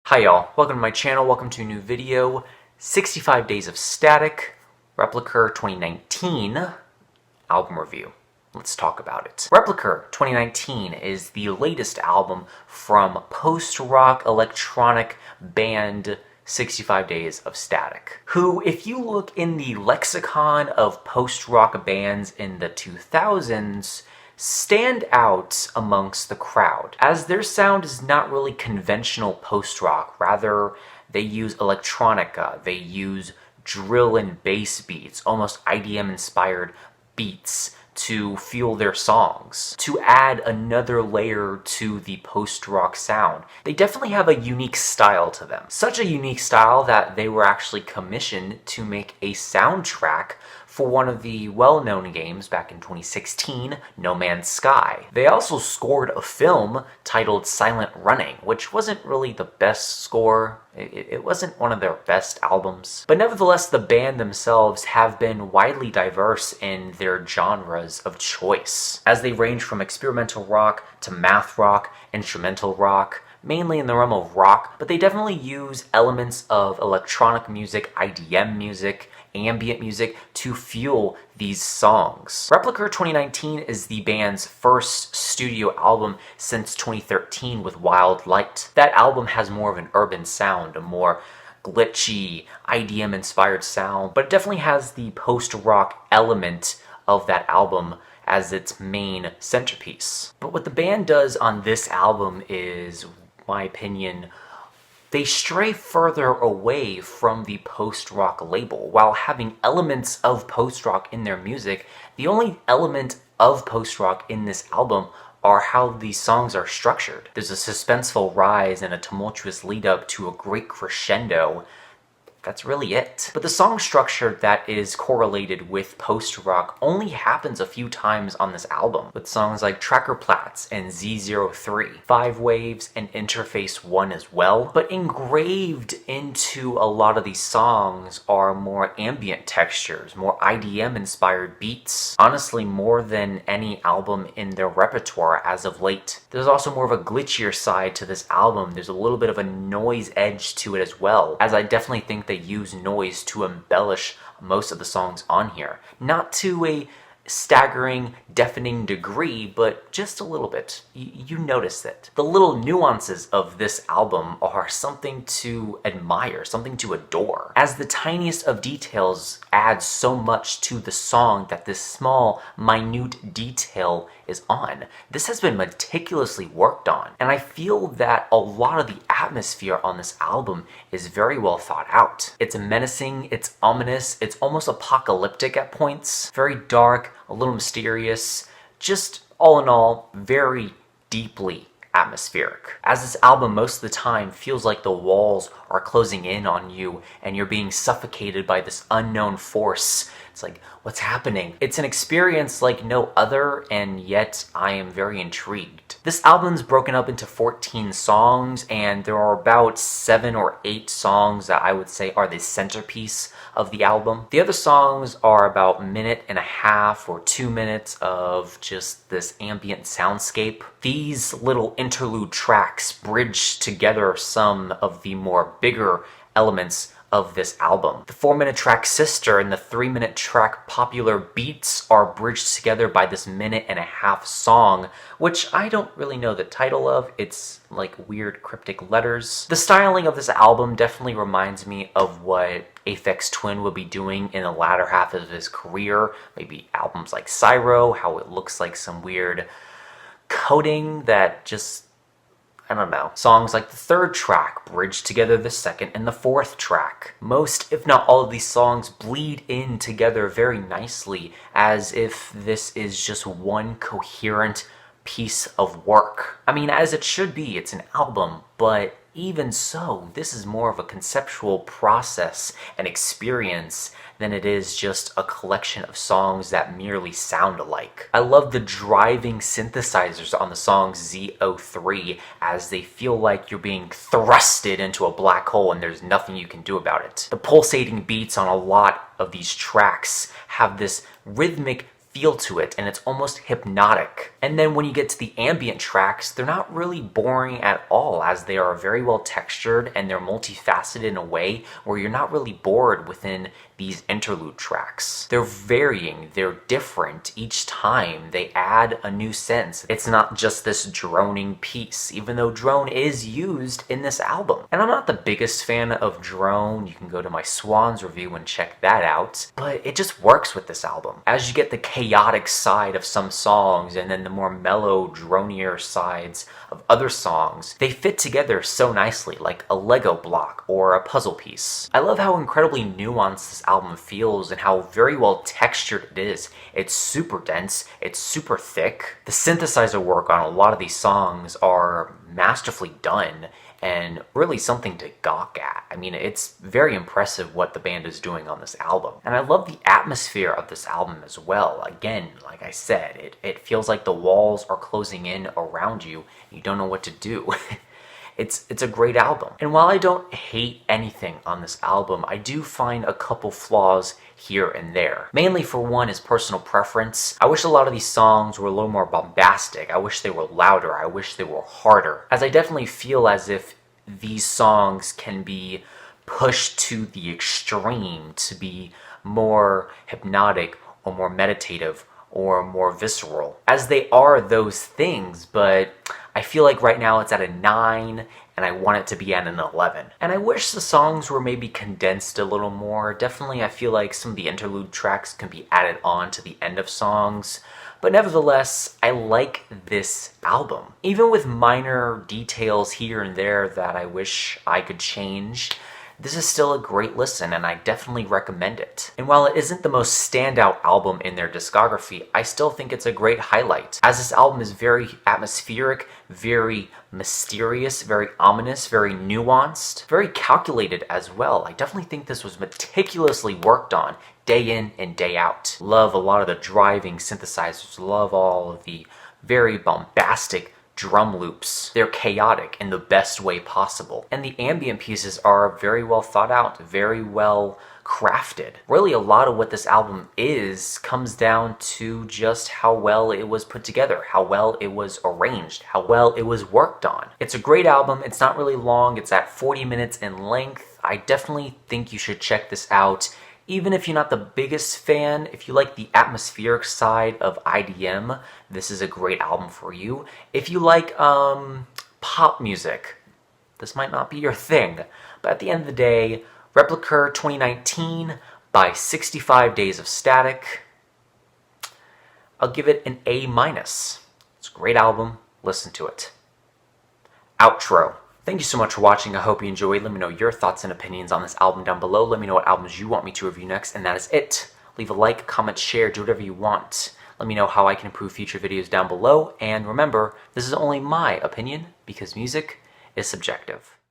Hi y'all, welcome to my channel, welcome to a new video, 65 Days of Static, replicr 2019 album review. Let's talk about it. replicr 2019 is the latest album from post-rock electronic band 65 Days of Static, who, if you look in the lexicon of post-rock bands in the 2000s, stand out amongst the crowd, as their sound is not really conventional post-rock. Rather, they use electronica, they use drill and bass beats, almost IDM-inspired beats to fuel their songs, to add another layer to the post-rock sound. They definitely have a unique style to them. Such a unique style that they were actually commissioned to make a soundtrack for one of the well-known games back in 2016, No Man's Sky. They also scored a film titled Silent Running, which wasn't really the best score. It wasn't one of their best albums. But nevertheless, the band themselves have been widely diverse in their genres of choice, as they range from experimental rock to math rock, instrumental rock, mainly in the realm of rock, but they definitely use elements of electronic music, IDM music, ambient music to fuel these songs. replicr 2019 is the band's first studio album since 2013 with Wild Light. That album has more of an urban sound, a more glitchy, IDM-inspired sound, but it definitely has the post-rock element of that album as its main centerpiece. But what the band does on this album is, in my opinion, they stray further away from the post-rock label. While having elements of post-rock in their music, the only element of post-rock in this album are how these songs are structured. There's a suspenseful rise and a tumultuous lead-up to a great crescendo. That's really it. But the song structure that is correlated with post-rock only happens a few times on this album, with songs like Tracker Platz and Z03, Five Waves, and Interface 1 as well. But engraved into a lot of these songs are more ambient textures, more IDM-inspired beats, honestly more than any album in their repertoire as of late. There's also more of a glitchier side to this album. There's a little bit of a noise edge to it as well, as I definitely think they use noise to embellish most of the songs on here. Not to a staggering, deafening degree, but just a little bit. You notice it. The little nuances of this album are something to admire, something to adore, as the tiniest of details adds so much to the song that this small, minute detail is on. This has been meticulously worked on, and I feel that a lot of the atmosphere on this album is very well thought out. It's menacing, it's ominous, it's almost apocalyptic at points, very dark, a little mysterious, just all in all, very deeply atmospheric. As this album most of the time feels like the walls are closing in on you and you're being suffocated by this unknown force. It's like, what's happening? It's an experience like no other, and yet I am very intrigued. This album's broken up into 14 songs, and there are about 7 or 8 songs that I would say are the centerpiece of the album. The other songs are about 1.5 minutes or 2 minutes of just this ambient soundscape. These little interlude tracks bridge together some of the more bigger elements of this album. The 4-minute track Sister and the 3-minute track Popular Beats are bridged together by this 1.5 minute song, which I don't really know the title of. It's like weird cryptic letters. The styling of this album definitely reminds me of what Aphex Twin would be doing in the latter half of his career. Maybe albums like Cyro, how it looks like some weird coding that just, I don't know. Songs like the 3rd track bridge together the 2nd and the 4th track. Most, if not all of these songs bleed in together very nicely, as if this is just one coherent piece of work. I mean, as it should be, it's an album, but even so, this is more of a conceptual process and experience than it is just a collection of songs that merely sound alike. I love the driving synthesizers on the song Z03, as they feel like you're being thrusted into a black hole and there's nothing you can do about it. The pulsating beats on a lot of these tracks have this rhythmic feel to it, and it's almost hypnotic. And then when you get to the ambient tracks, they're not really boring at all, as they are very well textured and they're multifaceted in a way where you're not really bored within these interlude tracks. They're varying, they're different each time. They add a new sense. It's not just this droning piece, even though drone is used in this album. And I'm not the biggest fan of drone. You can go to my Swans review and check that out, but it just works with this album. As you get the chaotic side of some songs and then the more mellow, dronier sides of other songs, they fit together so nicely, like a Lego block or a puzzle piece. I love how incredibly nuanced this album feels and how very well textured it is. It's super dense, it's super thick. The synthesizer work on a lot of these songs are masterfully done and really something to gawk at. I mean, it's very impressive what the band is doing on this album. And I love the atmosphere of this album as well. Again, like I said, it feels like the walls are closing in around you and you don't know what to do. It's a great album. And while I don't hate anything on this album, I do find a couple flaws here and there. Mainly for one is personal preference. I wish a lot of these songs were a little more bombastic. I wish they were louder. I wish they were harder. As I definitely feel as if these songs can be pushed to the extreme to be more hypnotic or more meditative or more visceral. As they are those things, but I feel like right now it's at a 9 and I want it to be at an 11. And I wish the songs were maybe condensed a little more. Definitely I feel like some of the interlude tracks can be added on to the end of songs. But nevertheless, I like this album. Even with minor details here and there that I wish I could change, this is still a great listen and I definitely recommend it. And while it isn't the most standout album in their discography, I still think it's a great highlight, as this album is very atmospheric, very mysterious, very ominous, very nuanced, very calculated as well. I definitely think this was meticulously worked on day in and day out. Love a lot of the driving synthesizers, love all of the very bombastic drum loops. They're chaotic in the best way possible. And the ambient pieces are very well thought out, very well crafted. Really, a lot of what this album is comes down to just how well it was put together, how well it was arranged, how well it was worked on. It's a great album. It's not really long. It's at 40 minutes in length. I definitely think you should check this out. Even if you're not the biggest fan, if you like the atmospheric side of IDM, this is a great album for you. If you like pop music, this might not be your thing. But at the end of the day, replicr 2019 by 65 Days of Static. I'll give it an A-. It's a great album. Listen to it. Outro. Thank you so much for watching. I hope you enjoyed. Let me know your thoughts and opinions on this album down below. Let me know what albums you want me to review next, and that is it. Leave a like, comment, share, do whatever you want. Let me know how I can improve future videos down below, and remember, this is only my opinion because music is subjective.